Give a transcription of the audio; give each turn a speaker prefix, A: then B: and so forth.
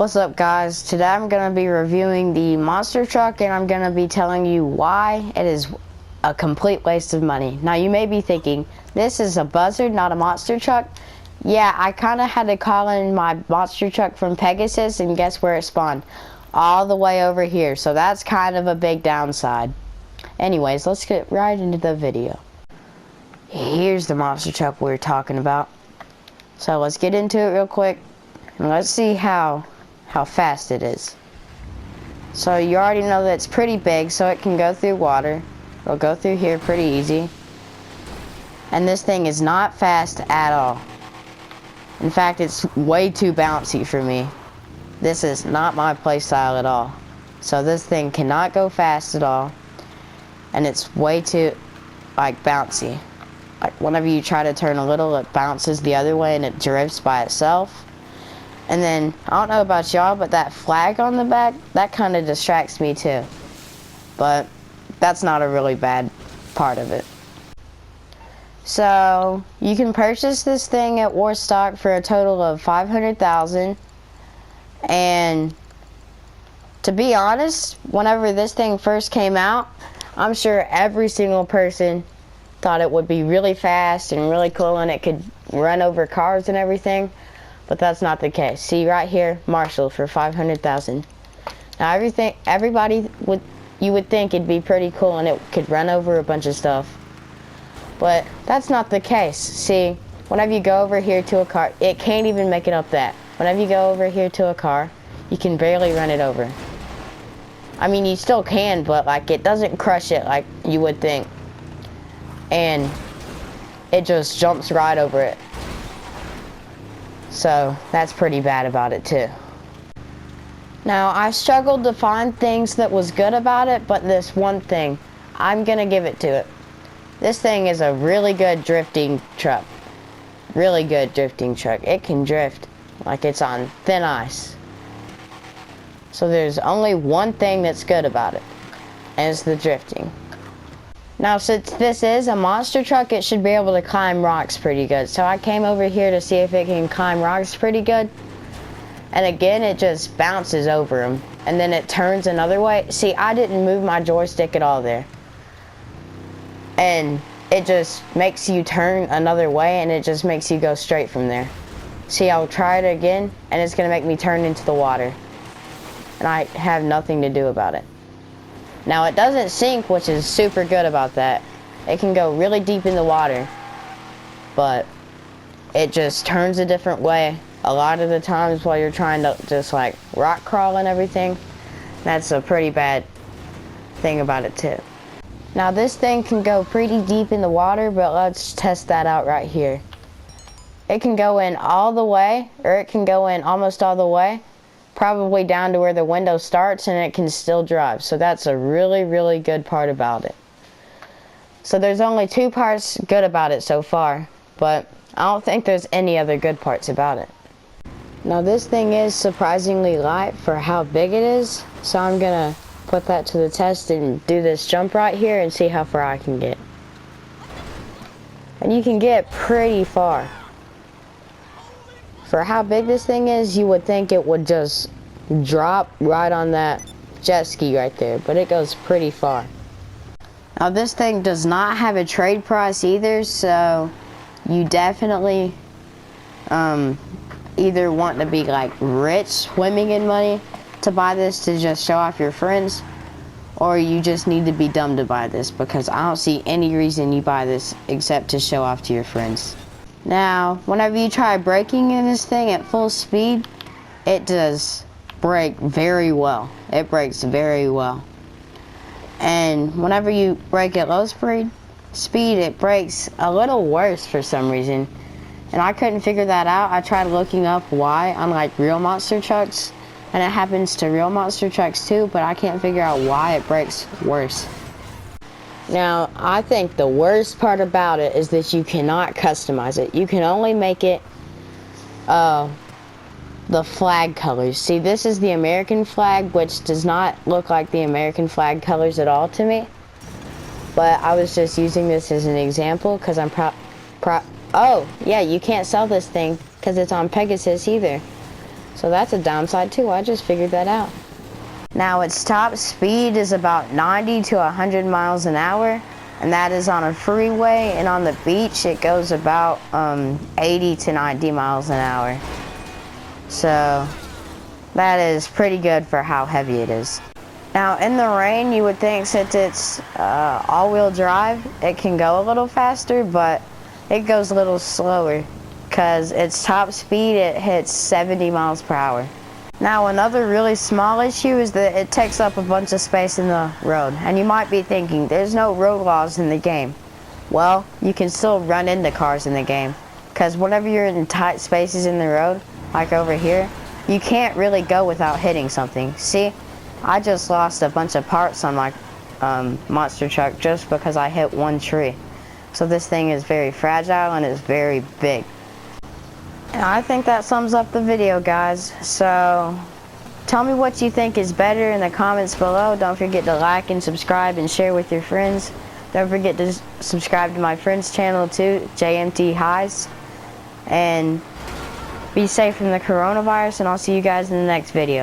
A: What's up, guys? Today I'm going to be reviewing the monster truck, and I'm going to be telling you why it is a complete waste of money. Now you may be thinking, this is a Buzzard, not a monster truck. Yeah, I kind of had to call in my monster truck from Pegasus, and guess where it spawned? All the way over here, so that's kind of a big downside. Anyways, let's get right into the video. Here's the monster truck we were talking about. So let's get into it real quick, and let's see how fast it is. So you already know that it's pretty big, so it can go through water. It'll go through here pretty easy. And this thing is not fast at all. In fact, it's way too bouncy for me. This is not my playstyle at all. So this thing cannot go fast at all. And it's way too, bouncy. Like, whenever you try to turn a little, it bounces the other way and it drifts by itself. And then, I don't know about y'all, but that flag on the back, that kind of distracts me too. But that's not a really bad part of it. So, you can purchase this thing at Warstock for a total of $500,000. And to be honest, whenever this thing first came out, I'm sure every single person thought it would be really fast and really cool and it could run over cars and everything. But that's not the case. See right here, Marshall for $500,000. Now you would think it'd be pretty cool and it could run over a bunch of stuff. But that's not the case. See, whenever you go over here to a car, it can't even make it up that. Whenever you go over here to a car, you can barely run it over. I mean, you still can, but it doesn't crush it like you would think. And it just jumps right over it. So that's pretty bad about it too. Now, I struggled to find things that was good about it, but this one thing, I'm gonna give it to it. This thing is a really good drifting truck. Really good drifting truck. It can drift like it's on thin ice. So there's only one thing that's good about it, and it's the drifting. Now, since this is a monster truck, it should be able to climb rocks pretty good. So I came over here to see if it can climb rocks pretty good. And again, it just bounces over them. And then it turns another way. See, I didn't move my joystick at all there. And it just makes you turn another way, and it just makes you go straight from there. See, I'll try it again, and it's going to make me turn into the water. And I have nothing to do about it. Now, it doesn't sink, which is super good about that. It can go really deep in the water, but it just turns a different way a lot of the times while you're trying to just rock crawl and everything. That's a pretty bad thing about it too. Now, this thing can go pretty deep in the water, but let's test that out right here. It can go in all the way, or it can go in almost all the way, probably down to where the window starts, and it can still drive. So that's a really, really good part about it. So there's only two parts good about it so far, but I don't think there's any other good parts about it. Now, this thing is surprisingly light for how big it is, so I'm gonna put that to the test and do this jump right here and see how far I can get. And you can get pretty far. For how big this thing is, you would think it would just drop right on that jet ski right there, but it goes pretty far. Now, this thing does not have a trade price either, so you definitely either want to be rich, swimming in money to buy this to just show off your friends, or you just need to be dumb to buy this, because I don't see any reason you buy this except to show off to your friends. Now, whenever you try braking in this thing at full speed, it does brake very well. It brakes very well. And whenever you brake at low speed, it brakes a little worse for some reason. And I couldn't figure that out. I tried looking up why on real monster trucks, and it happens to real monster trucks too, but I can't figure out why it brakes worse. Now, I think the worst part about it is that you cannot customize it. You can only make it the flag colors. See, this is the American flag, which does not look like the American flag colors at all to me. But I was just using this as an example because I'm oh, yeah, you can't sell this thing because it's on Pegasus either. So that's a downside too. I just figured that out. Now its top speed is about 90 to 100 miles an hour, and that is on a freeway, and on the beach it goes about 80 to 90 miles an hour. So that is pretty good for how heavy it is. Now in the rain, you would think since it's all-wheel drive, it can go a little faster, but it goes a little slower because its top speed, it hits 70 miles per hour. Now another really small issue is that it takes up a bunch of space in the road. And you might be thinking, there's no road laws in the game. Well, you can still run into cars in the game, because whenever you're in tight spaces in the road, like over here, you can't really go without hitting something. See, I just lost a bunch of parts on my monster truck just because I hit one tree. So this thing is very fragile and it's very big. And I think that sums up the video, guys. So tell me what you think is better in the comments below. Don't forget to like and subscribe and share with your friends. Don't forget to subscribe to my friend's channel too, JMT Highs. And be safe from the coronavirus, and I'll see you guys in the next video.